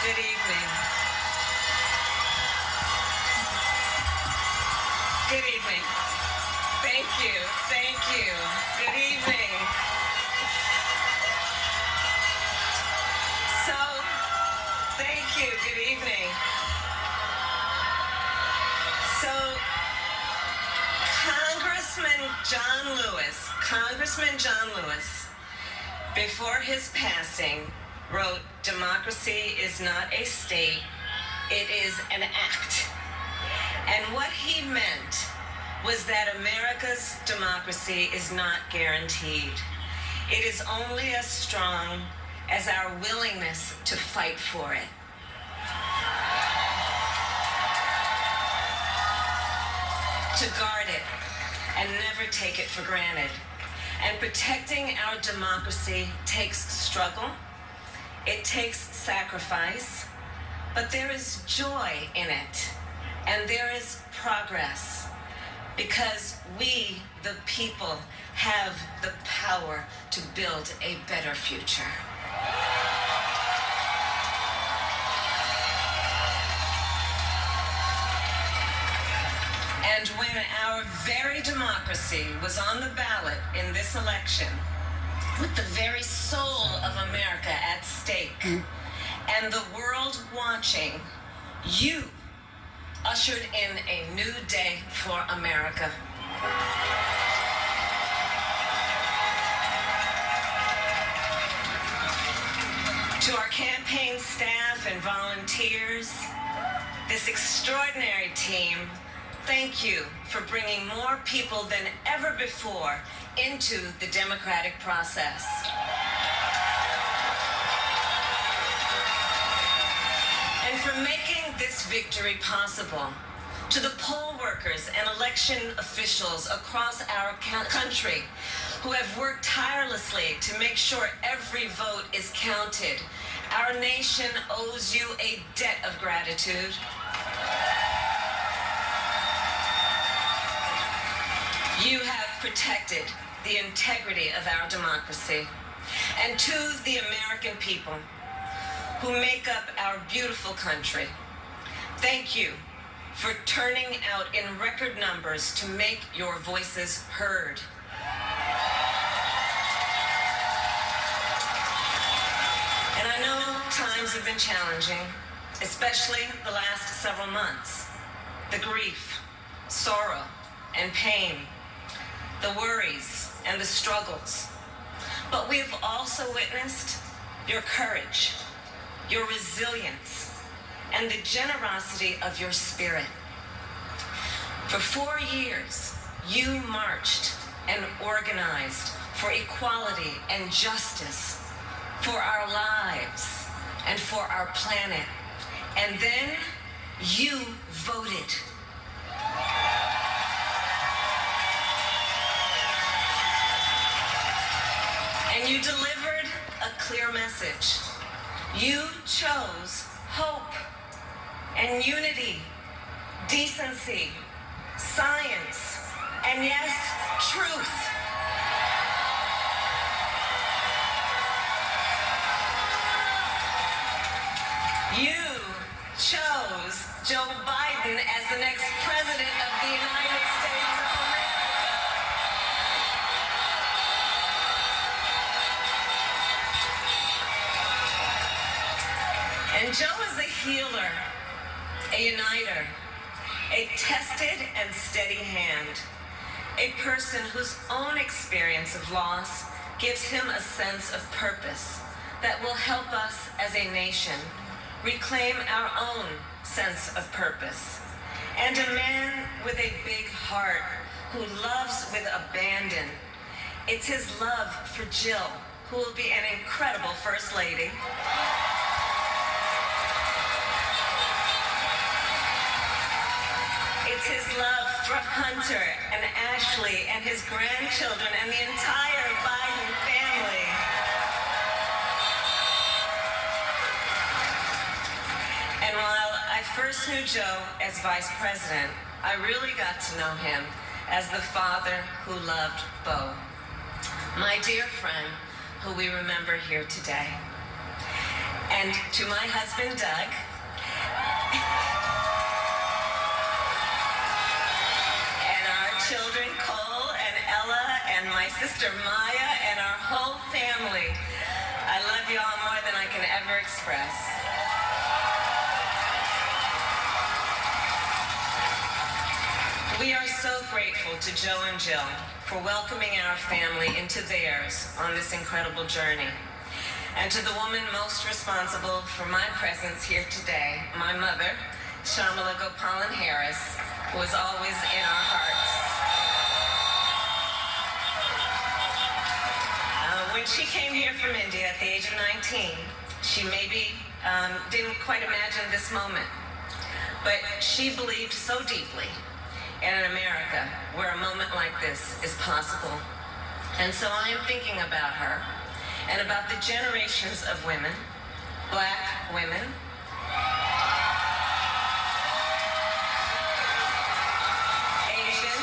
Good evening. Good evening. Thank you. Thank you. Good evening. So, thank you. Good evening. So, Congressman John Lewis, before his passing, wrote, "Democracy is not a state, it is an act." And what he meant was that America's democracy is not guaranteed. It is only as strong as our willingness to fight for it. To guard it and never take it for granted. And protecting our democracy takes struggle, it takes sacrifice, but there is joy in it, and there is progress, because we, the people, have the power to build a better future. And when our very democracy was on the ballot in this election, with the very soul of America at stake, and the world watching, you ushered in a new day for America. To our campaign staff and volunteers, this extraordinary team, thank you for bringing more people than ever before into the democratic process. And for making this victory possible. To the poll workers and election officials across our country who have worked tirelessly to make sure every vote is counted, our nation owes you a debt of gratitude. You have protected the integrity of our democracy. And to the American people who make up our beautiful country, thank you for turning out in record numbers to make your voices heard. And I know times have been challenging, especially the last several months. The grief, sorrow, and pain, the worries and the struggles. But we've also witnessed your courage, your resilience, and the generosity of your spirit. For 4 years, you marched and organized for equality and justice, for our lives and for our planet. And then you voted. And you delivered a clear message. You chose hope and unity, decency, science, and yes, truth. You chose Joe Biden as the next president of the United States of America. And Joe is a healer, a uniter, a tested and steady hand, a person whose own experience of loss gives him a sense of purpose that will help us as a nation reclaim our own sense of purpose. And a man with a big heart who loves with abandon. It's his love for Jill, who will be an incredible First Lady. It's his love for Hunter and Ashley and his grandchildren and the entire Biden family. And while I first knew Joe as vice president, I really got to know him as the father who loved Bo, my dear friend who we remember here today. And to my husband, Doug, and our children, Cole and Ella, and my sister Maya, and our whole family, I love you all more than I can ever express. We are so grateful to Joe and Jill for welcoming our family into theirs on this incredible journey. And to the woman most responsible for my presence here today, my mother, Kamala Harris, who is always in our hearts. When she came here from India at the age of 19, she maybe didn't quite imagine this moment, but she believed so deeply in an America where a moment like this is possible. And so I am thinking about her and about the generations of women, Black women, Asian,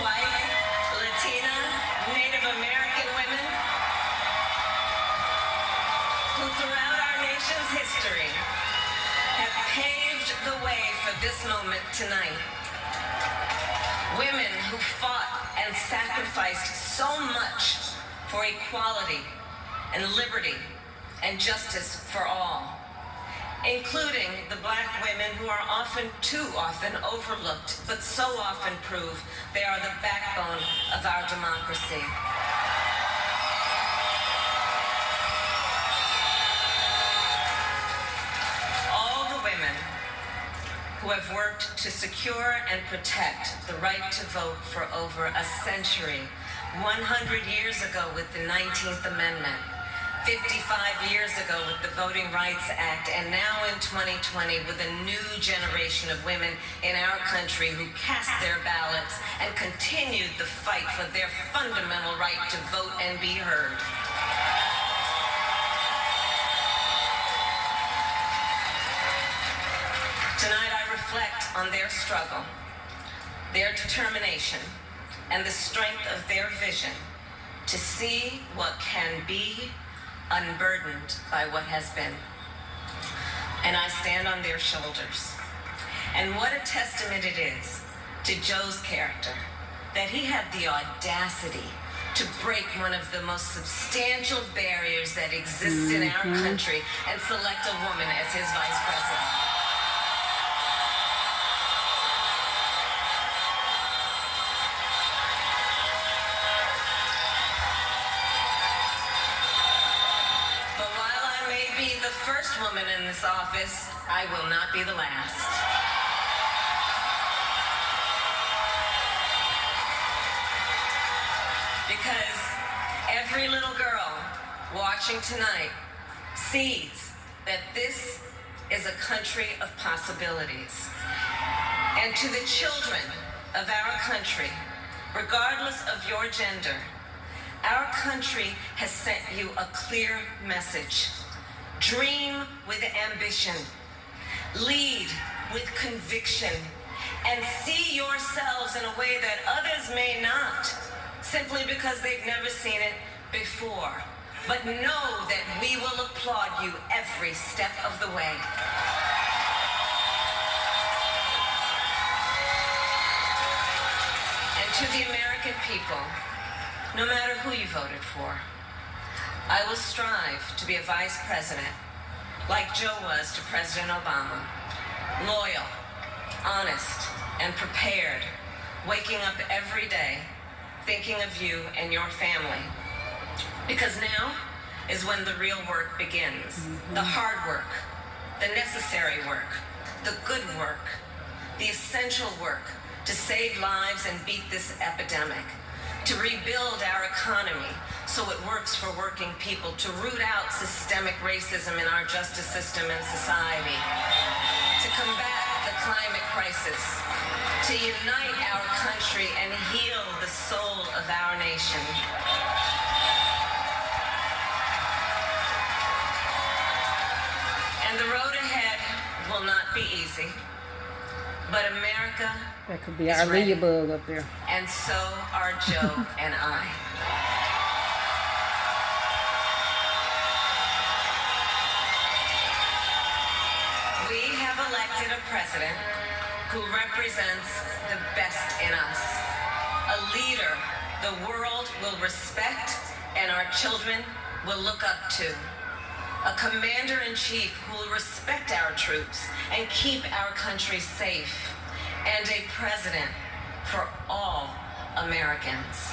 white, Latina, Native American women, who throughout our nation's history have paved the way for this moment tonight. Women who fought and sacrificed so much for equality and liberty and justice for all, including the Black women who are too often overlooked, but so often prove they are the backbone of our democracy. All the women who have worked to secure and protect the right to vote for over a century, 100 years ago with the 19th Amendment, 55 years ago with the Voting Rights Act, and now in 2020 with a new generation of women in our country who cast their ballots and continued the fight for their fundamental right to vote and be heard. Tonight I reflect on their struggle, their determination, and the strength of their vision to see what can be unburdened by what has been. And I stand on their shoulders. And what a testament it is to Joe's character that he had the audacity to break one of the most substantial barriers that exists in our country and select a woman as his vice president. First woman in this office, I will not be the last. Because every little girl watching tonight sees that this is a country of possibilities. And to the children of our country, regardless of your gender, our country has sent you a clear message. Dream with ambition, lead with conviction, and see yourselves in a way that others may not, simply because they've never seen it before. But know that we will applaud you every step of the way. And to the American people, no matter who you voted for, I will strive to be a vice president, like Joe was to President Obama, loyal, honest, and prepared, waking up every day thinking of you and your family. Because now is when the real work begins. The hard work, the necessary work, the good work, the essential work to save lives and beat this epidemic, to rebuild our economy so it works for working people, to root out systemic racism in our justice system and society, to combat the climate crisis, to unite our country and heal the soul of our nation. And the road ahead will not be easy, but America that could be our ladybug up there. And so are Joe and I. elected a president who represents the best in us, a leader the world will respect and our children will look up to, a commander-in-chief who will respect our troops and keep our country safe, and a president for all Americans.